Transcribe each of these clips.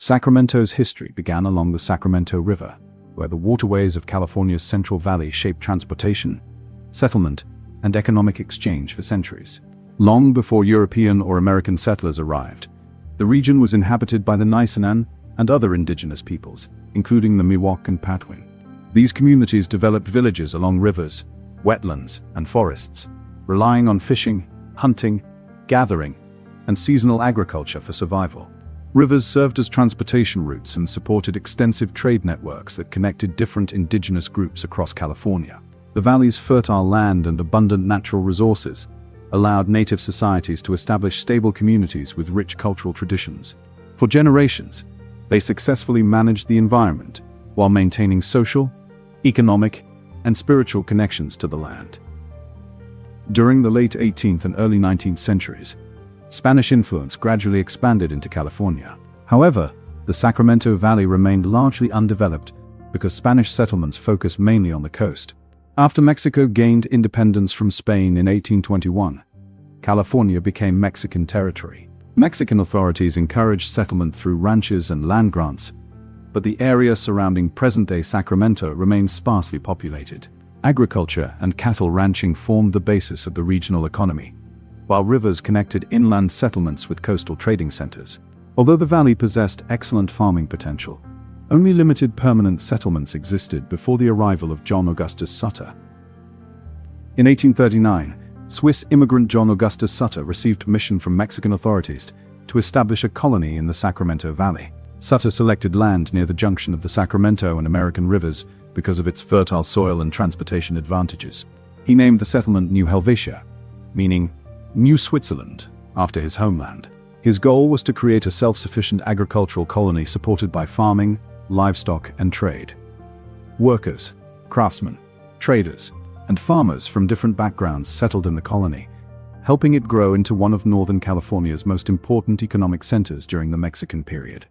Sacramento's history began along the Sacramento River, where the waterways of California's Central Valley shaped transportation, settlement, and economic exchange for centuries. Long before European or American settlers arrived, the region was inhabited by the Nisenan and other indigenous peoples, including the Miwok and Patwin. These communities developed villages along rivers, wetlands, and forests, relying on fishing, hunting, gathering, and seasonal agriculture for survival. Rivers served as transportation routes and supported extensive trade networks that connected different indigenous groups across California. The valley's fertile land and abundant natural resources allowed native societies to establish stable communities with rich cultural traditions. For generations, they successfully managed the environment while maintaining social, economic, and spiritual connections to the land. During the late 18th and early 19th centuries, Spanish influence gradually expanded into California. However, the Sacramento Valley remained largely undeveloped because Spanish settlements focused mainly on the coast. After Mexico gained independence from Spain in 1821, California became Mexican territory. Mexican authorities encouraged settlement through ranches and land grants, but the area surrounding present-day Sacramento remained sparsely populated. Agriculture and cattle ranching formed the basis of the regional economy, while rivers connected inland settlements with coastal trading centers. Although the valley possessed excellent farming potential, only limited permanent settlements existed before the arrival of John Augustus Sutter. In 1839, Swiss immigrant John Augustus Sutter received permission from Mexican authorities to establish a colony in the Sacramento Valley. Sutter selected land near the junction of the Sacramento and American rivers because of its fertile soil and transportation advantages. He named the settlement New Helvetia, meaning New Switzerland, after his homeland. His goal was to create a self-sufficient agricultural colony supported by farming, livestock, and trade. Workers, craftsmen, traders, and farmers from different backgrounds settled in the colony, helping it grow into one of Northern California's most important economic centers during the Mexican period.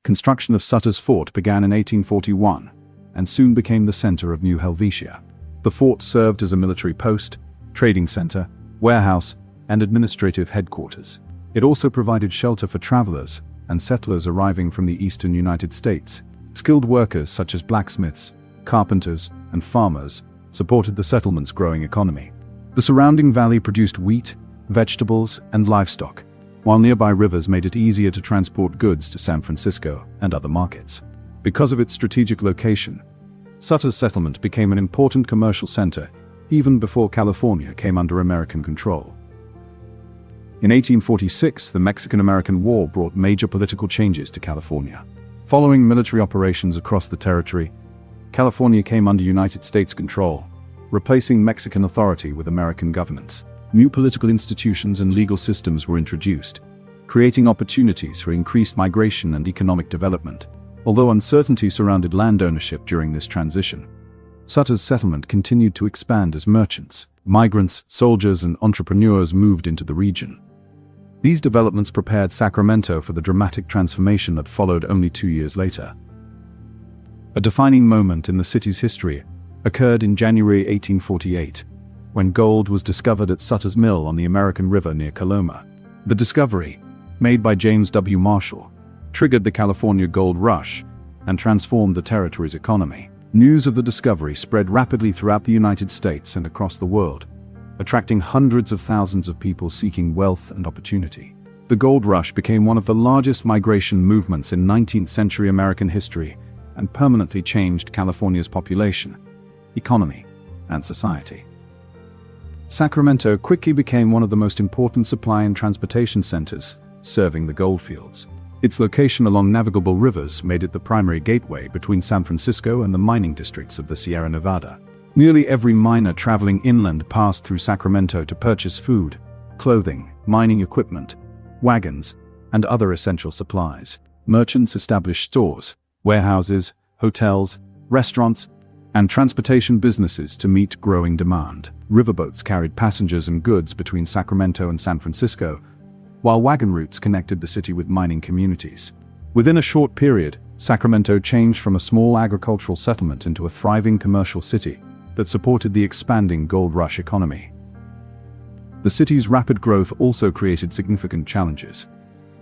Construction of Sutter's Fort began in 1841 and soon became the center of New Helvetia. The fort served as a military post, trading center, warehouse, and administrative headquarters. It also provided shelter for travelers and settlers arriving from the eastern United States. Skilled workers such as blacksmiths, carpenters, and farmers supported the settlement's growing economy. The surrounding valley produced wheat, vegetables, and livestock, while nearby rivers made it easier to transport goods to San Francisco and other markets. Because of its strategic location, Sutter's settlement became an important commercial center even before California came under American control. In 1846, the Mexican-American War brought major political changes to California. Following military operations across the territory, California came under United States control, replacing Mexican authority with American governance. New political institutions and legal systems were introduced, creating opportunities for increased migration and economic development. Although uncertainty surrounded land ownership during this transition, Sutter's settlement continued to expand as merchants, migrants, soldiers, and entrepreneurs moved into the region. These developments prepared Sacramento for the dramatic transformation that followed only 2 years later. A defining moment in the city's history occurred in January 1848, when gold was discovered at Sutter's Mill on the American River near Coloma. The discovery, made by James W. Marshall, triggered the California Gold Rush and transformed the territory's economy. News of the discovery spread rapidly throughout the United States and across the world, attracting hundreds of thousands of people seeking wealth and opportunity. The gold rush became one of the largest migration movements in 19th century American history and permanently changed California's population, economy, and society. Sacramento quickly became one of the most important supply and transportation centers, serving the goldfields. Its location along navigable rivers made it the primary gateway between San Francisco and the mining districts of the Sierra Nevada. Nearly every miner traveling inland passed through Sacramento to purchase food, clothing, mining equipment, wagons, and other essential supplies. Merchants established stores, warehouses, hotels, restaurants, and transportation businesses to meet growing demand. Riverboats carried passengers and goods between Sacramento and San Francisco, while wagon routes connected the city with mining communities. Within a short period, Sacramento changed from a small agricultural settlement into a thriving commercial city that supported the expanding gold rush economy. The city's rapid growth also created significant challenges.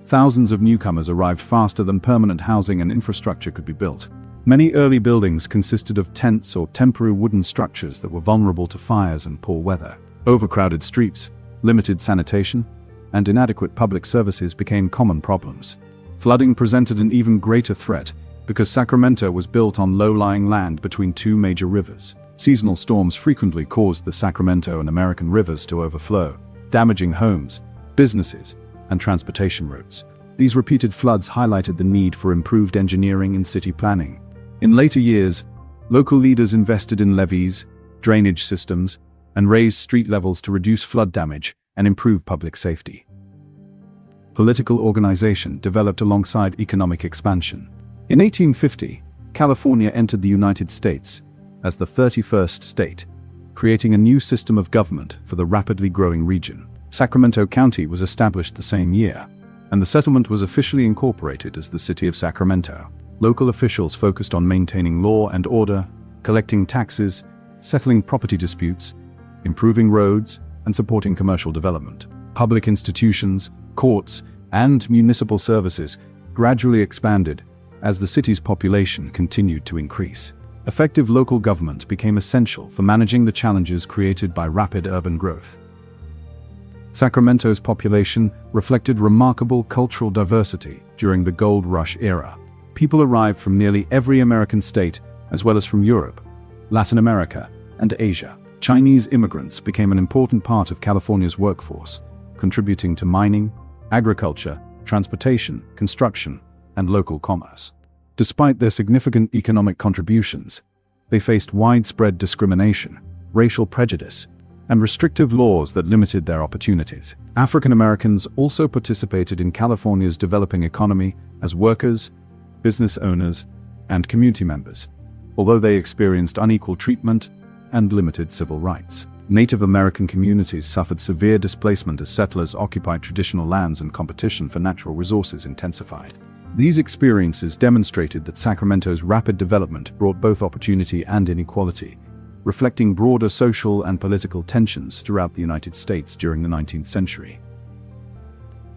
Thousands of newcomers arrived faster than permanent housing and infrastructure could be built. Many early buildings consisted of tents or temporary wooden structures that were vulnerable to fires and poor weather. Overcrowded streets, limited sanitation, and inadequate public services became common problems. Flooding presented an even greater threat because Sacramento was built on low-lying land between two major rivers. Seasonal storms frequently caused the Sacramento and American rivers to overflow, damaging homes, businesses, and transportation routes. These repeated floods highlighted the need for improved engineering and city planning. In later years, local leaders invested in levees, drainage systems, and raised street levels to reduce flood damage and improve public safety. Political organization developed alongside economic expansion. In 1850, California entered the United States as the 31st state, creating a new system of government for the rapidly growing region. Sacramento County was established the same year, and the settlement was officially incorporated as the city of Sacramento. Local officials focused on maintaining law and order, collecting taxes, settling property disputes, improving roads, and supporting commercial development. Public institutions, courts, and municipal services gradually expanded as the city's population continued to increase. Effective local government became essential for managing the challenges created by rapid urban growth. Sacramento's population reflected remarkable cultural diversity during the Gold Rush era. People arrived from nearly every American state, as well as from Europe, Latin America, and Asia. Chinese immigrants became an important part of California's workforce, contributing to mining, agriculture, transportation, construction, and local commerce. Despite their significant economic contributions, they faced widespread discrimination, racial prejudice, and restrictive laws that limited their opportunities. African Americans also participated in California's developing economy as workers, business owners, and community members, although they experienced unequal treatment and limited civil rights. Native American communities suffered severe displacement as settlers occupied traditional lands and competition for natural resources intensified. These experiences demonstrated that Sacramento's rapid development brought both opportunity and inequality, reflecting broader social and political tensions throughout the United States during the 19th century.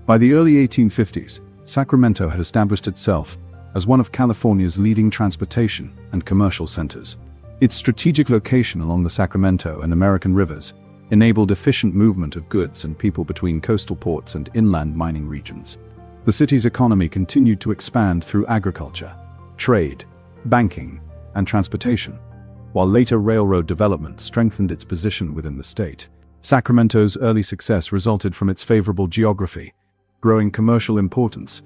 By the early 1850s, Sacramento had established itself as one of California's leading transportation and commercial centers. Its strategic location along the Sacramento and American rivers enabled efficient movement of goods and people between coastal ports and inland mining regions. The city's economy continued to expand through agriculture, trade, banking, and transportation, while later railroad development strengthened its position within the state. Sacramento's early success resulted from its favorable geography, growing commercial importance,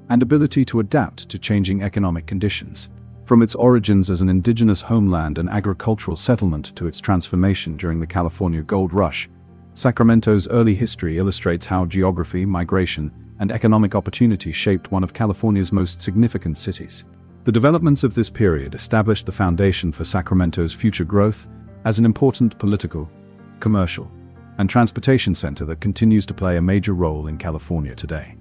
and ability to adapt to changing economic conditions. From its origins as an indigenous homeland and agricultural settlement to its transformation during the California Gold Rush, Sacramento's early history illustrates how geography, migration, and economic opportunity shaped one of California's most significant cities. The developments of this period established the foundation for Sacramento's future growth as an important political, commercial, and transportation center that continues to play a major role in California today.